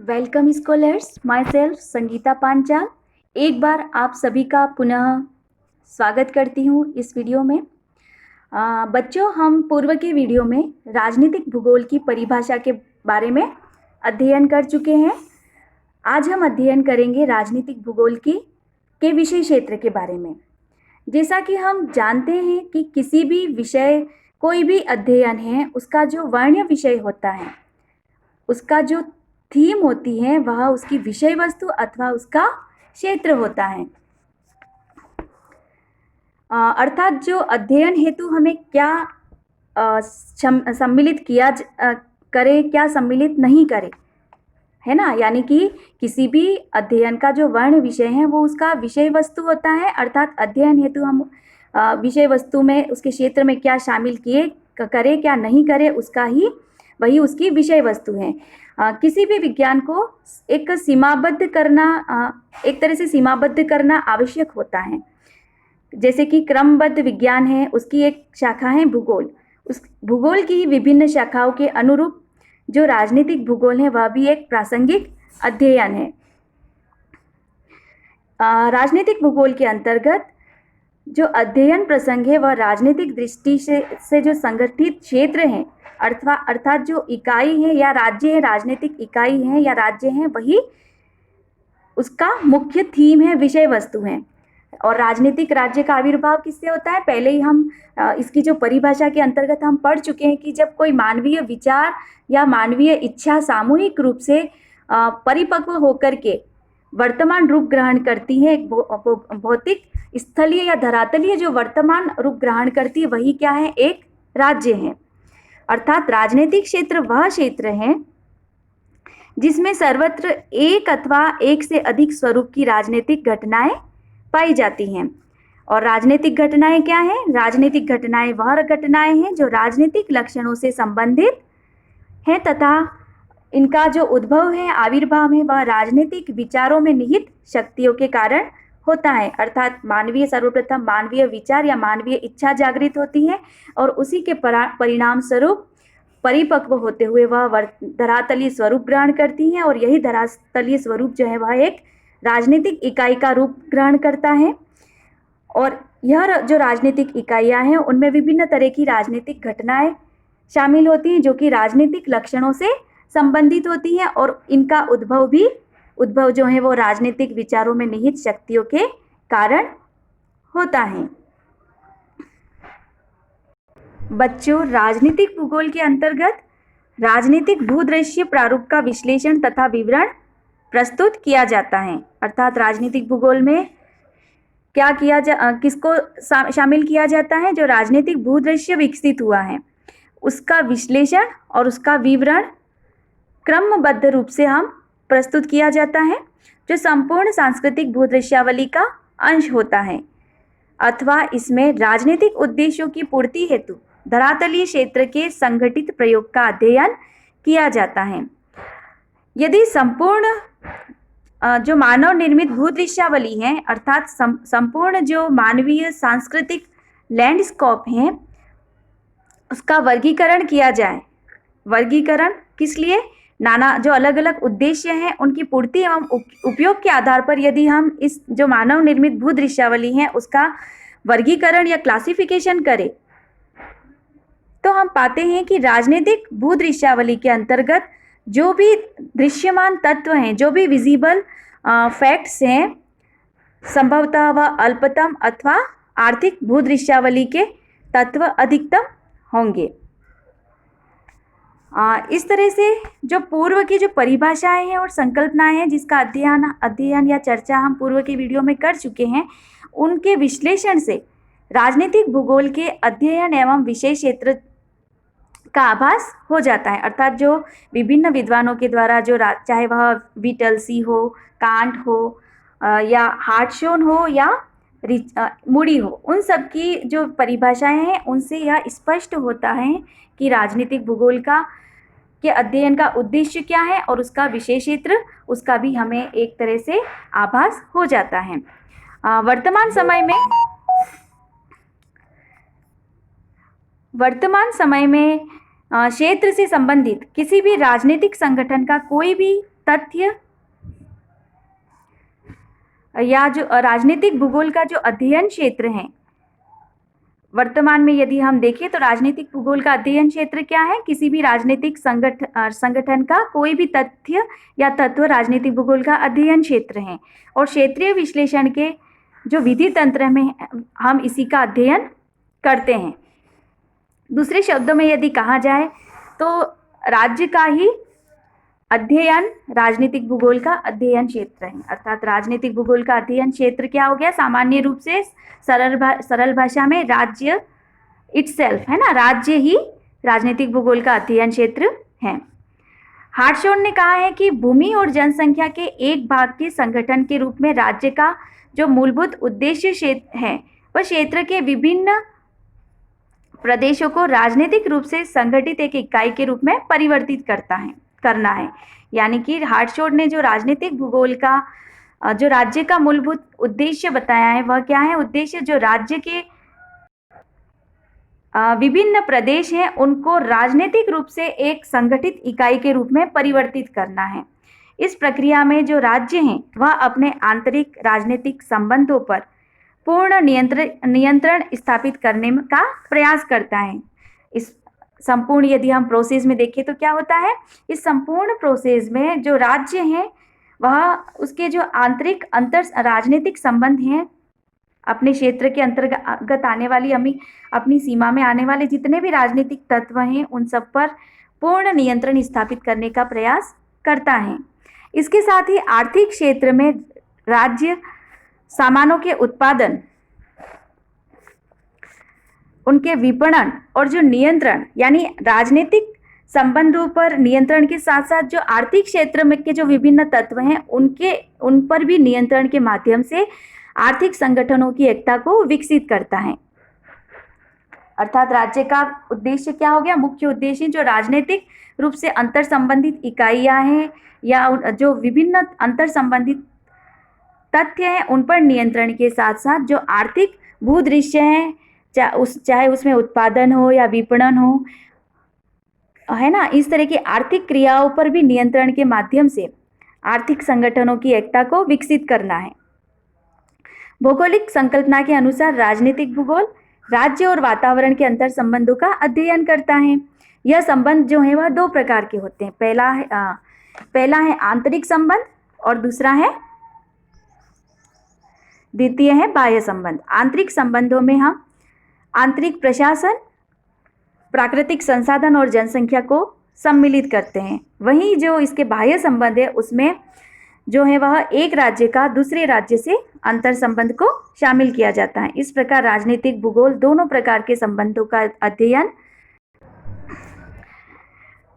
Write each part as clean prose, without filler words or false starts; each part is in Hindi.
Welcome scholars, my self Sangeeta Panchal. एक बार आप सभी का पुनः स्वागत करती हूँ इस वीडियो में। बच्चों, हम पूर्व के वीडियो में राजनीतिक भूगोल की परिभाषा के बारे में अध्ययन कर चुके हैं। आज हम अध्ययन करेंगे राजनीतिक भूगोल के विषय क्षेत्र के बारे में। जैसा कि हम जानते हैं कि किसी भी विषय, कोई भी अध्ययन है, उसका जो वर्ण्य विषय होता है, उसका जो थीम होती है, वह उसकी विषय वस्तु अथवा उसका क्षेत्र होता है। अर्थात जो अध्ययन हेतु हमें क्या सम्मिलित किया करे, क्या सम्मिलित नहीं करे, है ना। यानी कि किसी भी अध्ययन का जो वर्ण विषय है वो उसका विषय वस्तु होता है। अर्थात अध्ययन हेतु हम विषय वस्तु में, उसके क्षेत्र में क्या शामिल किए करे, क्या नहीं करे, उसका ही वही उसकी विषय वस्तु है। किसी भी विज्ञान को एक सीमाबद्ध करना, एक तरह से सीमाबद्ध करना आवश्यक होता है। जैसे कि क्रमबद्ध विज्ञान है, उसकी एक शाखा है भूगोल। उस भूगोल की विभिन्न शाखाओं के अनुरूप जो राजनीतिक भूगोल है वह भी एक प्रासंगिक अध्ययन है। राजनीतिक भूगोल के अंतर्गत जो अध्ययन प्रसंग है वह राजनीतिक दृष्टि से जो संगठित क्षेत्र हैं, अर्थात जो इकाई है या राज्य है, राजनीतिक इकाई है या राज्य है, वही उसका मुख्य थीम है, विषय वस्तु है। और राजनीतिक राज्य का आविर्भाव किससे होता है, पहले ही हम इसकी जो परिभाषा के अंतर्गत हम पढ़ चुके हैं कि जब कोई मानवीय विचार या मानवीय इच्छा सामूहिक रूप से परिपक्व होकर के वर्तमान रूप ग्रहण करती है, एक भौतिक स्थलीय या धरातलीय जो वर्तमान रूप ग्रहण करती है, वही क्या है, एक राज्य है। अर्थात राजनीतिक क्षेत्र वह क्षेत्र है जिसमें सर्वत्र एक अथवा एक से अधिक स्वरूप की राजनीतिक घटनाएं पाई जाती हैं। और राजनीतिक घटनाएं क्या हैं? राजनीतिक घटनाएं वह घटनाएं हैं जो राजनीतिक लक्षणों से संबंधित हैं तथा इनका जो उद्भव है, आविर्भाव है, वह राजनीतिक विचारों में निहित शक्तियों के कारण होता है। अर्थात सर्वप्रथम मानवीय विचार या मानवीय इच्छा जागृत होती है और उसी के परिणाम स्वरूप परिपक्व होते हुए वह धरातलीय स्वरूप ग्रहण करती है। और यही धरातलीय स्वरूप जो है वह एक राजनीतिक इकाई का रूप ग्रहण करता है। और यह जो राजनीतिक इकाइयां हैं उनमें विभिन्न तरह की राजनीतिक घटनाएं शामिल होती हैं जो कि राजनीतिक लक्षणों से संबंधित होती हैं। और इनका उद्भव जो है वो राजनीतिक विचारों में निहित शक्तियों के कारण होता है। बच्चों, राजनीतिक भूगोल के अंतर्गत राजनीतिक भूदृश्य प्रारूप का विश्लेषण तथा विवरण प्रस्तुत किया जाता है। अर्थात राजनीतिक भूगोल में क्या किसको शामिल किया जाता है? जो राजनीतिक भूदृश्य विकसित हुआ है उसका विश्लेषण और उसका विवरण क्रमबद्ध रूप से हम प्रस्तुत किया जाता है, जो संपूर्ण सांस्कृतिक भूदृश्यावली का अंश होता है। अथवा इसमें राजनीतिक उद्देश्यों की पूर्ति हेतु धरातलीय क्षेत्र के संगठित प्रयोग का अध्ययन किया जाता है। यदि संपूर्ण जो मानव निर्मित भूदृश्यावली है, अर्थात संपूर्ण जो मानवीय सांस्कृतिक लैंडस्केप है, उसका वर्गीकरण किया जाए। वर्गीकरण किस लिए? नाना जो अलग अलग उद्देश्य हैं उनकी पूर्ति एवं उपयोग के आधार पर यदि हम इस जो मानव निर्मित भूदृश्यावली है उसका वर्गीकरण या क्लासिफिकेशन करें तो हम पाते हैं कि राजनीतिक भूदृश्यावली के अंतर्गत जो भी दृश्यमान तत्व हैं, जो भी विजिबल फैक्ट्स हैं, संभवतः वह अल्पतम अथवा आर्थिक भूदृश्यावली के तत्व अधिकतम होंगे। इस तरह से जो पूर्व की जो परिभाषाएं हैं और संकल्पनाएं हैं जिसका अध्ययन या चर्चा हम पूर्व के वीडियो में कर चुके हैं, उनके विश्लेषण से राजनीतिक भूगोल के अध्ययन एवं विषय क्षेत्र का आभास हो जाता है। अर्थात जो विभिन्न विद्वानों के द्वारा जो चाहे वह विटलसी हो, कांट हो या हार्टशोन हो या मूडी हो, उन सब की जो परिभाषाएं हैं उनसे यह स्पष्ट होता है कि राजनीतिक भूगोल के अध्ययन का उद्देश्य क्या है और उसका विषय क्षेत्र, उसका भी हमें एक तरह से आभास हो जाता है। वर्तमान समय में क्षेत्र से संबंधित किसी भी राजनीतिक संगठन का कोई भी तथ्य या जो राजनीतिक भूगोल का जो अध्ययन क्षेत्र है, वर्तमान में यदि हम देखें तो राजनीतिक भूगोल का अध्ययन क्षेत्र क्या है? किसी भी राजनीतिक संगठन का कोई भी तथ्य या तत्व राजनीतिक भूगोल का अध्ययन क्षेत्र है। और क्षेत्रीय विश्लेषण के जो विधि तंत्र में हम इसी का अध्ययन करते हैं। दूसरे शब्दों में यदि कहा जाए तो राज्य का ही अध्ययन राजनीतिक भूगोल का अध्ययन क्षेत्र है। अर्थात राजनीतिक भूगोल का अध्ययन क्षेत्र क्या हो गया? सामान्य रूप से सरल भाषा में राज्य इटसेल्फ है ना, राज्य ही राजनीतिक भूगोल का अध्ययन क्षेत्र है। हार्टशॉर्न ने कहा है कि भूमि और जनसंख्या के एक भाग के संगठन के रूप में राज्य का जो मूलभूत उद्देश्य क्षेत्र है वह क्षेत्र के विभिन्न प्रदेशों को राजनीतिक रूप से संगठित एक इकाई के रूप में परिवर्तित करना है। यानी कि हार्टशॉर्न ने जो राजनीतिक भूगोल का जो राज्य का मूलभूत उद्देश्य बताया है वह क्या है? उद्देश्य जो राज्य के विभिन्न प्रदेश हैं उनको राजनीतिक रूप से एक संगठित इकाई के रूप में परिवर्तित करना है। इस प्रक्रिया में जो राज्य हैं वह अपने आंतरिक राजनीतिक संबंधों पर पूर्ण नियंत्रण स्थापित करने का प्रयास करता है। इस संपूर्ण यदि हम प्रोसेस में देखें तो क्या होता है? इस संपूर्ण प्रोसेस में जो राज्य हैं वह उसके जो आंतरिक राजनीतिक संबंध हैं, अपने क्षेत्र के अंतर्गत आने वाली अपनी सीमा में आने वाले जितने भी राजनीतिक तत्व हैं उन सब पर पूर्ण नियंत्रण स्थापित करने का प्रयास करता है। इसके साथ ही आर्थिक क्षेत्र में राज्य सामानों के उत्पादन, उनके विपणन और जो नियंत्रण यानी राजनीतिक संबंधों पर नियंत्रण के साथ साथ जो आर्थिक क्षेत्र में के जो विभिन्न तत्व हैं उन पर भी नियंत्रण के माध्यम से आर्थिक संगठनों की एकता को विकसित करता है। अर्थात राज्य का उद्देश्य क्या हो गया? मुख्य उद्देश्य जो राजनीतिक रूप से अंतर संबंधित इकाइयां हैं या जो विभिन्न अंतर संबंधित तथ्य हैं उन पर नियंत्रण के साथ साथ जो आर्थिक भूदृश्य हैं, चाहे उसमें उत्पादन हो या विपणन हो, है ना, इस तरह की आर्थिक क्रियाओं पर भी नियंत्रण के माध्यम से आर्थिक संगठनों की एकता को विकसित करना है। भौगोलिक संकल्पना के अनुसार राजनीतिक भूगोल राज्य और वातावरण के अंतर संबंधों का अध्ययन करता है। यह संबंध जो है वह दो प्रकार के होते हैं। पहला है आंतरिक संबंध और द्वितीय है बाह्य संबंध। आंतरिक संबंधों में हम आंतरिक प्रशासन, प्राकृतिक संसाधन और जनसंख्या को सम्मिलित करते हैं। वहीं जो इसके बाह्य संबंध है उसमें जो है वह एक राज्य का दूसरे राज्य से अंतर संबंध को शामिल किया जाता है। इस प्रकार राजनीतिक भूगोल दोनों प्रकार के संबंधों का अध्ययन।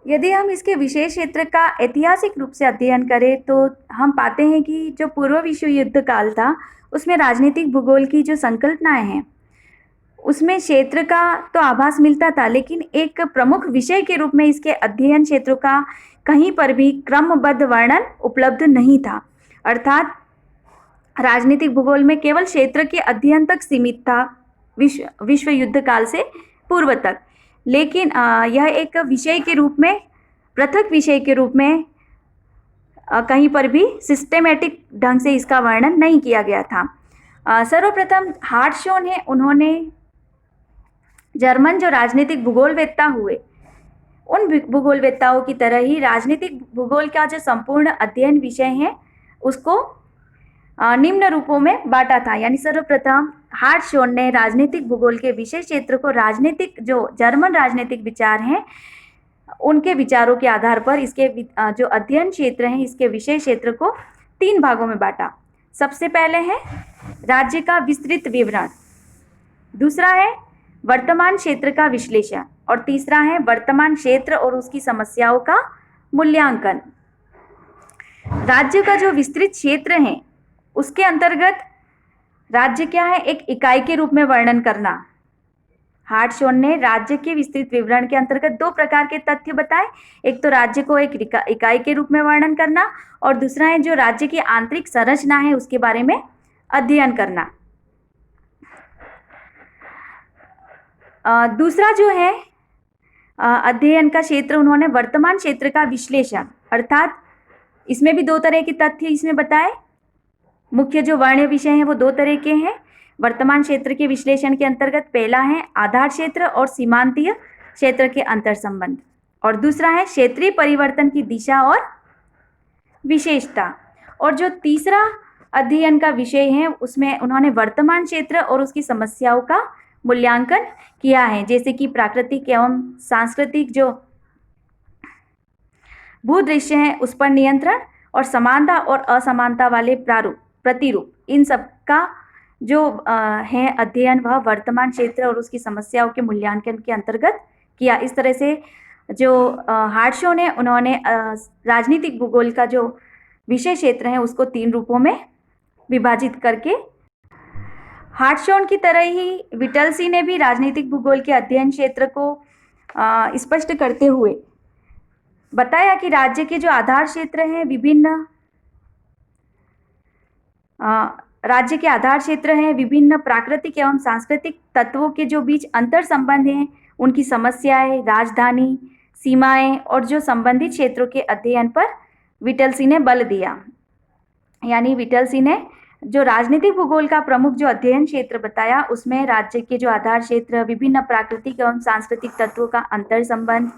यदि हम इसके विशेष क्षेत्र का ऐतिहासिक रूप से अध्ययन करें तो हम पाते हैं कि जो पूर्व विश्व युद्ध काल था उसमें राजनीतिक भूगोल की जो संकल्पनाएं हैं उसमें क्षेत्र का तो आभास मिलता था, लेकिन एक प्रमुख विषय के रूप में इसके अध्ययन क्षेत्रों का कहीं पर भी क्रमबद्ध वर्णन उपलब्ध नहीं था। अर्थात राजनीतिक भूगोल में केवल क्षेत्र के अध्ययन तक सीमित था विश्व युद्ध काल से पूर्व तक, लेकिन यह एक विषय के रूप में, पृथक विषय के रूप में कहीं पर भी सिस्टेमेटिक ढंग से इसका वर्णन नहीं किया गया था। सर्वप्रथम हार्टशॉर्न है, उन्होंने जर्मन जो राजनीतिक भूगोलवेत्ता हुए उन भूगोलवेत्ताओं की तरह ही राजनीतिक भूगोल का जो संपूर्ण अध्ययन विषय है उसको निम्न रूपों में बांटा था। यानी सर्वप्रथम हार्टशॉर्न ने राजनीतिक भूगोल के विशेष क्षेत्र को जो जर्मन राजनीतिक विचार हैं उनके विचारों के आधार पर इसके जो अध्ययन क्षेत्र हैं इसके विशेष क्षेत्र को 3 भागों में बांटा। सबसे पहले है राज्य का विस्तृत विवरण, दूसरा है वर्तमान क्षेत्र का विश्लेषण और तीसरा है वर्तमान क्षेत्र और उसकी समस्याओं का मूल्यांकन। राज्य का जो विस्तृत क्षेत्र है उसके अंतर्गत राज्य क्या है? एक इकाई के रूप में वर्णन करना। हार्टशॉर्न ने राज्य के विस्तृत विवरण के अंतर्गत 2 प्रकार के तथ्य बताए। एक तो राज्य को एक इकाई के रूप में वर्णन करना और दूसरा है जो राज्य की आंतरिक संरचना है उसके बारे में अध्ययन करना। दूसरा जो है अध्ययन का क्षेत्र उन्होंने वर्तमान क्षेत्र का विश्लेषण, अर्थात इसमें भी 2 तरह के तथ्य इसमें बताए। मुख्य जो वर्ण विषय हैं वो 2 तरह के हैं। वर्तमान क्षेत्र के विश्लेषण के अंतर्गत पहला है आधार क्षेत्र और सीमांतीय क्षेत्र के अंतर संबंध, और दूसरा है क्षेत्रीय परिवर्तन की दिशा और विशेषता। और जो तीसरा अध्ययन का विषय है उसमें उन्होंने वर्तमान क्षेत्र और उसकी समस्याओं का मूल्यांकन किया है, जैसे कि प्राकृतिक एवं सांस्कृतिक जो भूदृश्य हैं उस पर नियंत्रण, और समानता और असमानता वाले प्रतिरूप, इन सब का जो है अध्ययन वह वर्तमान क्षेत्र और उसकी समस्याओं के मूल्यांकन के अंतर्गत किया। इस तरह से जो हार्टशॉ ने उन्होंने राजनीतिक भूगोल का जो विषय क्षेत्र है उसको 3 रूपों में विभाजित करके, हार्टशॉ की तरह ही विटलसी ने भी राजनीतिक भूगोल के अध्ययन क्षेत्र को स्पष्ट करते हुए बताया कि राज्य के जो आधार क्षेत्र हैं विभिन्न प्राकृतिक एवं सांस्कृतिक तत्वों के जो बीच अंतर संबंध हैं, उनकी समस्याएं, राजधानी, सीमाएं और जो संबंधित क्षेत्रों के अध्ययन पर विटलसी ने बल दिया। यानी विटलसी ने जो राजनीतिक भूगोल का प्रमुख जो अध्ययन क्षेत्र बताया उसमें राज्य के जो आधार क्षेत्र, विभिन्न प्राकृतिक एवं सांस्कृतिक तत्वों का अंतर संबंध,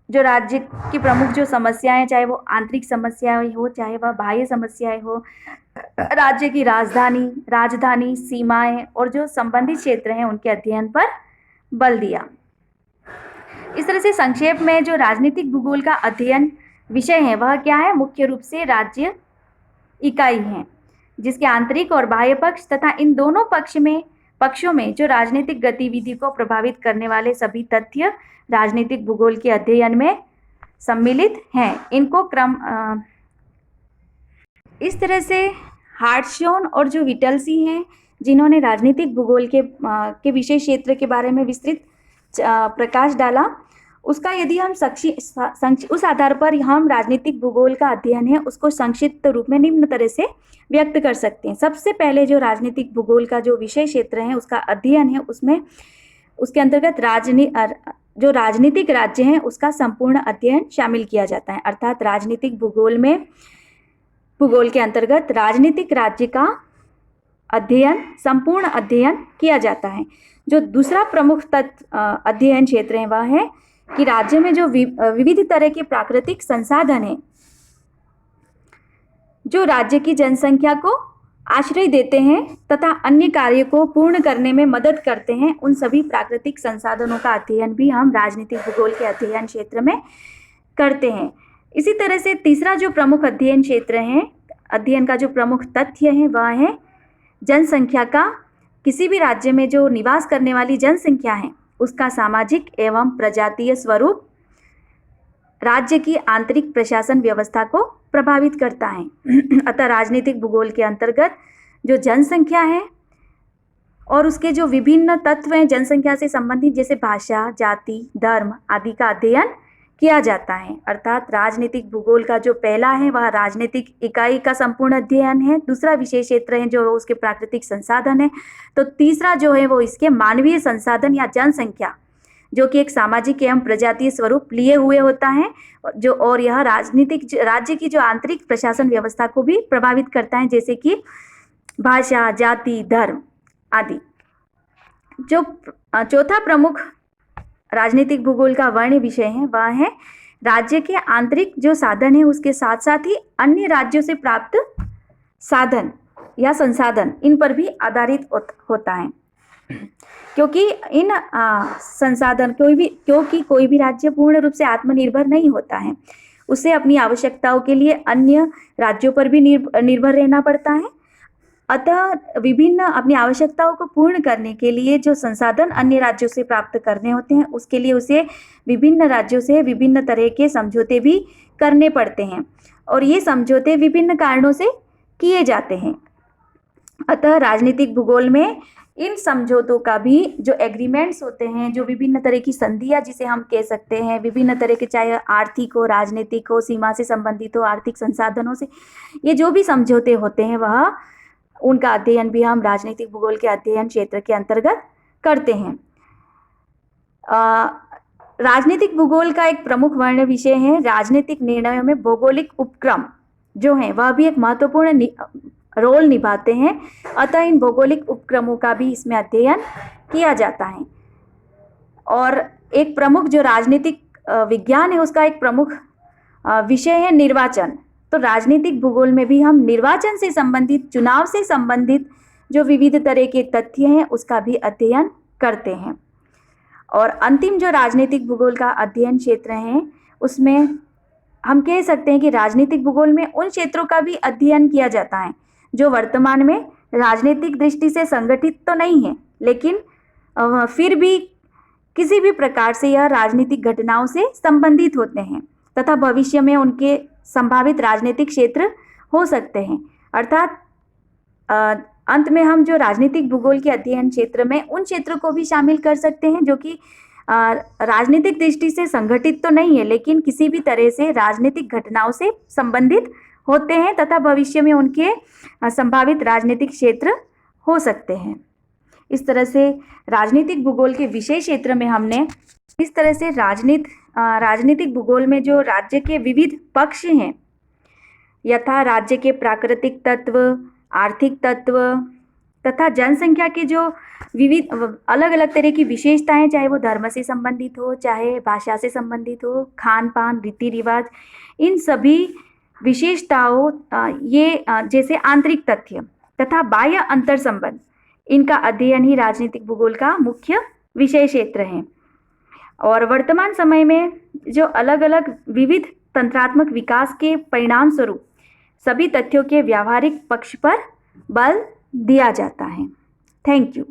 जो राज्य की प्रमुख जो समस्याएं, चाहे वो आंतरिक समस्याएं हो चाहे वह बाह्य समस्याएं हो, राज्य की राजधानी, सीमाएं और जो संबंधित क्षेत्र हैं उनके अध्ययन पर बल दिया। इस तरह से संक्षेप में जो राजनीतिक भूगोल का अध्ययन विषय है वह क्या है? मुख्य रूप से राज्य इकाई है, जिसके आंतरिक और बाह्य पक्ष तथा इन दोनों पक्षों में जो राजनीतिक गतिविधि को प्रभावित करने वाले सभी तथ्य राजनीतिक भूगोल के अध्ययन में सम्मिलित हैं। इनको इस तरह से हार्टशॉ और जो विटलसी हैं जिन्होंने राजनीतिक भूगोल के विषय क्षेत्र के बारे में विस्तृत प्रकाश डाला, उसका यदि हम उस आधार पर हम राजनीतिक भूगोल का अध्ययन है उसको संक्षिप्त रूप में निम्न तरह से व्यक्त कर सकते हैं। सबसे पहले जो राजनीतिक भूगोल का जो विषय क्षेत्र है उसका अध्ययन है, उसके अंतर्गत जो राजनीतिक राज्य हैं उसका संपूर्ण अध्ययन शामिल किया जाता है। अर्थात राजनीतिक भूगोल के अंतर्गत राजनीतिक राज्य का संपूर्ण अध्ययन किया जाता है। जो दूसरा प्रमुख अध्ययन क्षेत्र है वह है कि राज्य में जो विविध तरह के प्राकृतिक संसाधन हैं जो राज्य की जनसंख्या को आश्रय देते हैं तथा अन्य कार्य को पूर्ण करने में मदद करते हैं, उन सभी प्राकृतिक संसाधनों का अध्ययन भी हम राजनीतिक भूगोल के अध्ययन क्षेत्र में करते हैं। इसी तरह से तीसरा जो प्रमुख अध्ययन क्षेत्र है, अध्ययन का जो प्रमुख तथ्य है वह है जनसंख्या का। किसी भी राज्य में जो निवास करने वाली जनसंख्या है उसका सामाजिक एवं प्रजातीय स्वरूप राज्य की आंतरिक प्रशासन व्यवस्था को प्रभावित करता है। अतः राजनीतिक भूगोल के अंतर्गत जो जनसंख्या है और उसके जो विभिन्न तत्व हैं जनसंख्या से संबंधित, जैसे भाषा, जाति, धर्म आदि का अध्ययन किया जाता है। अर्थात राजनीतिक भूगोल का जो पहला है वह राजनीतिक इकाई का संपूर्ण अध्ययन है, दूसरा विशेष क्षेत्र है जो उसके प्राकृतिक संसाधन है, तो तीसरा जो है वो इसके मानवीय संसाधन या जनसंख्या जो कि एक सामाजिक एवं प्रजातीय स्वरूप लिए हुए होता है जो, और यह राज्य की जो आंतरिक प्रशासन व्यवस्था को भी प्रभावित करता है, जैसे कि भाषा, जाति, धर्म आदि। जो चौथा प्रमुख राजनीतिक भूगोल का वर्ण विषय है वह है राज्य के आंतरिक जो साधन है उसके साथ साथ ही अन्य राज्यों से प्राप्त साधन या संसाधन, इन पर भी आधारित होता है। क्योंकि इन संसाधन क्योंकि कोई भी राज्य पूर्ण रूप से आत्मनिर्भर नहीं होता है, उसे अपनी आवश्यकताओं के लिए अन्य राज्यों पर भी निर्भर रहना पड़ता है। अतः विभिन्न अपनी आवश्यकताओं को पूर्ण करने के लिए जो संसाधन अन्य राज्यों से प्राप्त करने होते हैं उसके लिए उसे विभिन्न राज्यों से विभिन्न तरह के समझौते भी करने पड़ते हैं, और ये समझौते विभिन्न कारणों से किए जाते हैं। अतः राजनीतिक भूगोल में इन समझौतों का भी जो एग्रीमेंट्स होते हैं, जो विभिन्न तरह की संधियां जिसे हम कह सकते हैं, विभिन्न तरह के चाहे आर्थिक हो, राजनीतिक हो, सीमा से संबंधित हो, आर्थिक संसाधनों से, ये जो भी समझौते होते हैं वह उनका अध्ययन भी हम राजनीतिक भूगोल के अध्ययन क्षेत्र के अंतर्गत करते हैं। राजनीतिक भूगोल का एक प्रमुख वर्ण विषय है राजनीतिक निर्णयों में भौगोलिक उपक्रम जो हैं वह भी एक महत्वपूर्ण रोल निभाते हैं। अतः इन भौगोलिक उपक्रमों का भी इसमें अध्ययन किया जाता है। और एक प्रमुख जो राजनीतिक विज्ञान है उसका एक प्रमुख विषय है निर्वाचन। तो राजनीतिक भूगोल में भी हम निर्वाचन से संबंधित, चुनाव से संबंधित जो विविध तरह के तथ्य हैं उसका भी अध्ययन करते हैं। और अंतिम जो राजनीतिक भूगोल का अध्ययन क्षेत्र है उसमें हम कह सकते हैं कि राजनीतिक भूगोल में उन क्षेत्रों का भी अध्ययन किया जाता है जो वर्तमान में राजनीतिक दृष्टि से संगठित तो नहीं है, लेकिन फिर भी किसी भी प्रकार से यह राजनीतिक घटनाओं से संबंधित होते हैं तथा भविष्य में उनके संभावित राजनीतिक क्षेत्र हो सकते हैं। अर्थात अंत में हम जो राजनीतिक भूगोल के अध्ययन क्षेत्र में उन क्षेत्रों को भी शामिल कर सकते हैं जो कि राजनीतिक दृष्टि से संगठित तो नहीं है, लेकिन किसी भी तरह से राजनीतिक घटनाओं से संबंधित होते हैं तथा भविष्य में उनके संभावित राजनीतिक क्षेत्र हो सकते हैं। इस तरह से राजनीतिक भूगोल के विषय क्षेत्र में हमने इस तरह से राजनीतिक भूगोल में जो राज्य के विविध पक्ष हैं यथा राज्य के प्राकृतिक तत्व, आर्थिक तत्व तथा जनसंख्या के जो विविध अलग अलग तरह की विशेषताएं, चाहे वो धर्म से संबंधित हो, चाहे भाषा से संबंधित हो, खान पान, रीति रिवाज, इन सभी विशेषताओं ये जैसे आंतरिक तथ्य तथा बाह्य अंतर संबंध, इनका अध्ययन ही राजनीतिक भूगोल का मुख्य विषय क्षेत्र है। और वर्तमान समय में जो अलग अलग विविध तंत्रात्मक विकास के परिणाम स्वरूप सभी तथ्यों के व्यावहारिक पक्ष पर बल दिया जाता है। Thank you.